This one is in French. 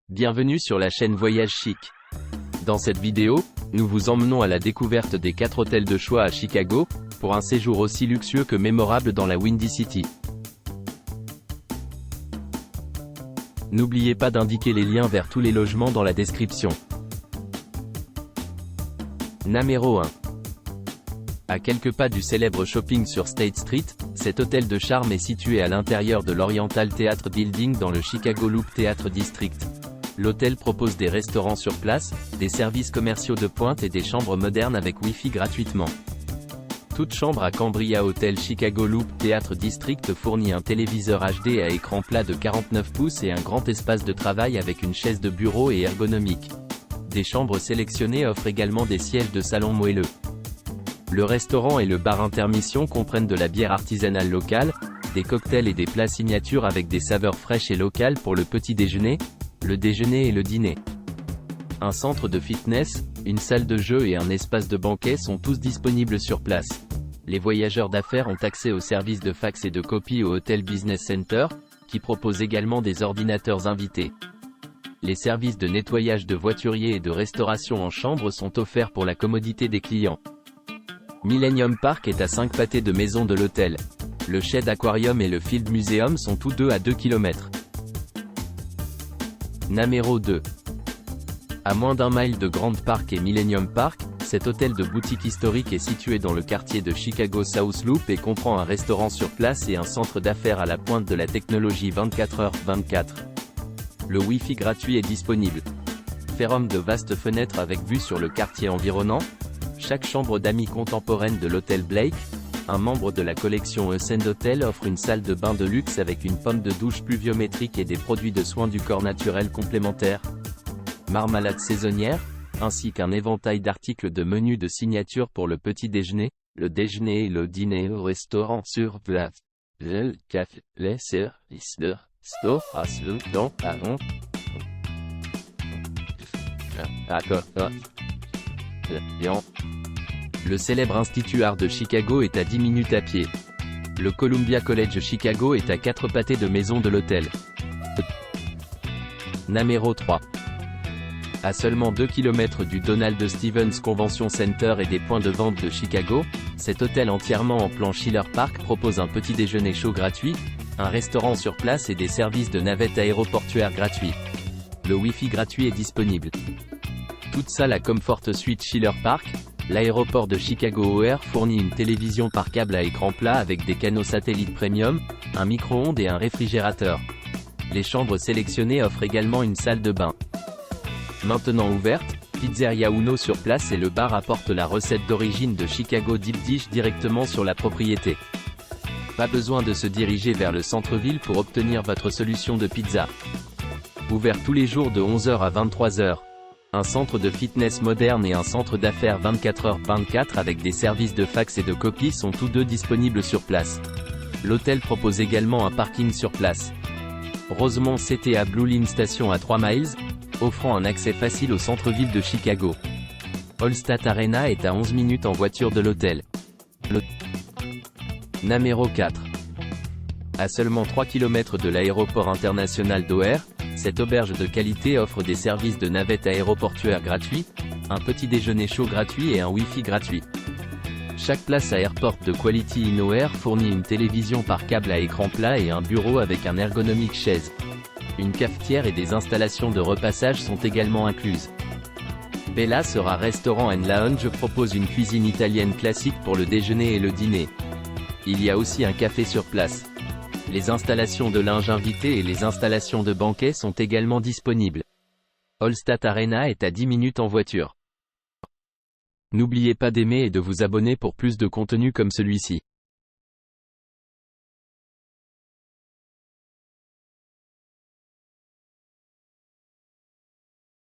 Bienvenue sur la chaîne Voyage Chic. Dans cette vidéo, nous vous emmenons à la découverte des 4 hôtels de choix à Chicago, pour un séjour aussi luxueux que mémorable dans la Windy City. N'oubliez pas d'indiquer les liens vers tous les logements dans la description. Numéro 1. À quelques pas du célèbre shopping sur State Street, cet hôtel de charme est situé à l'intérieur de l'Oriental Theatre Building dans le Chicago Loop Theatre District. L'hôtel propose des restaurants sur place, des services commerciaux de pointe et des chambres modernes avec Wi-Fi gratuitement. Toute chambre à Cambria Hotel Chicago Loop Theatre District fournit un téléviseur HD à écran plat de 49 pouces et un grand espace de travail avec une chaise de bureau et ergonomique. Des chambres sélectionnées offrent également des sièges de salon moelleux. Le restaurant et le bar intermission comprennent de la bière artisanale locale, des cocktails et des plats signatures avec des saveurs fraîches et locales pour le petit déjeuner, le déjeuner et le dîner. Un centre de fitness, une salle de jeu et un espace de banquet sont tous disponibles sur place. Les voyageurs d'affaires ont accès aux services de fax et de copie au Hotel Business Center, qui propose également des ordinateurs invités. Les services de nettoyage de voituriers et de restauration en chambre sont offerts pour la commodité des clients. Millennium Park est à 5 pâtés de maison de l'hôtel. Le Shed Aquarium et le Field Museum sont tous deux à 2 km. Numéro 2. À moins d'1 mile de Grand Park et Millennium Park, cet hôtel de boutique historique est situé dans le quartier de Chicago South Loop et comprend un restaurant sur place et un centre d'affaires à la pointe de la technologie 24h24. Le Wi-Fi gratuit est disponible. Ferme de vastes fenêtres avec vue sur le quartier environnant. Chaque chambre d'amis contemporaine de l'hôtel Blake, un membre de la collection Ascend Hotel offre une salle de bain de luxe avec une pomme de douche pluviométrique et des produits de soins du corps naturels complémentaires. Marmalade saisonnière, ainsi qu'un éventail d'articles de menus de signature pour le petit déjeuner, le déjeuner et le dîner au restaurant sur place. Le café, les services de restauration dans Le célèbre Institut Art de Chicago est à 10 minutes à pied. Le Columbia College Chicago est à 4 pâtés de maison de l'hôtel. Numéro 3. À seulement 2 km du Donald Stevens Convention Center et des points de vente de Chicago, cet hôtel entièrement en plan Schiller Park propose un petit déjeuner chaud gratuit, un restaurant sur place et des services de navette aéroportuaire gratuits. Le Wi-Fi gratuit est disponible. Toute salle à Comfort Suite Schiller Park, l'aéroport de Chicago O'Hare fournit une télévision par câble à écran plat avec des canaux satellites premium, un micro-ondes et un réfrigérateur. Les chambres sélectionnées offrent également une salle de bain. Maintenant ouverte, Pizzeria Uno sur place et le bar apporte la recette d'origine de Chicago Deep Dish directement sur la propriété. Pas besoin de se diriger vers le centre-ville pour obtenir votre solution de pizza. Ouvert tous les jours de 11h à 23h. Un centre de fitness moderne et un centre d'affaires 24h24 avec des services de fax et de copie sont tous deux disponibles sur place. L'hôtel propose également un parking sur place. Rosemont CTA Blue Line Station à 3 miles, offrant un accès facile au centre-ville de Chicago. Allstate Arena est à 11 minutes en voiture de l'hôtel. Numéro 4. À seulement 3 km de l'aéroport international d'O'Hare, cette auberge de qualité offre des services de navette aéroportuaire gratuits, un petit déjeuner chaud gratuit et un Wi-Fi gratuit. Chaque place à Airport de Quality in O'Hare fournit une télévision par câble à écran plat et un bureau avec un ergonomique chaise. Une cafetière et des installations de repassage sont également incluses. Bella Sera Restaurant & Lounge propose une cuisine italienne classique pour le déjeuner et le dîner. Il y a aussi un café sur place. Les installations de linge invité et les installations de banquet sont également disponibles. Allstate Arena est à 10 minutes en voiture. N'oubliez pas d'aimer et de vous abonner pour plus de contenu comme celui-ci.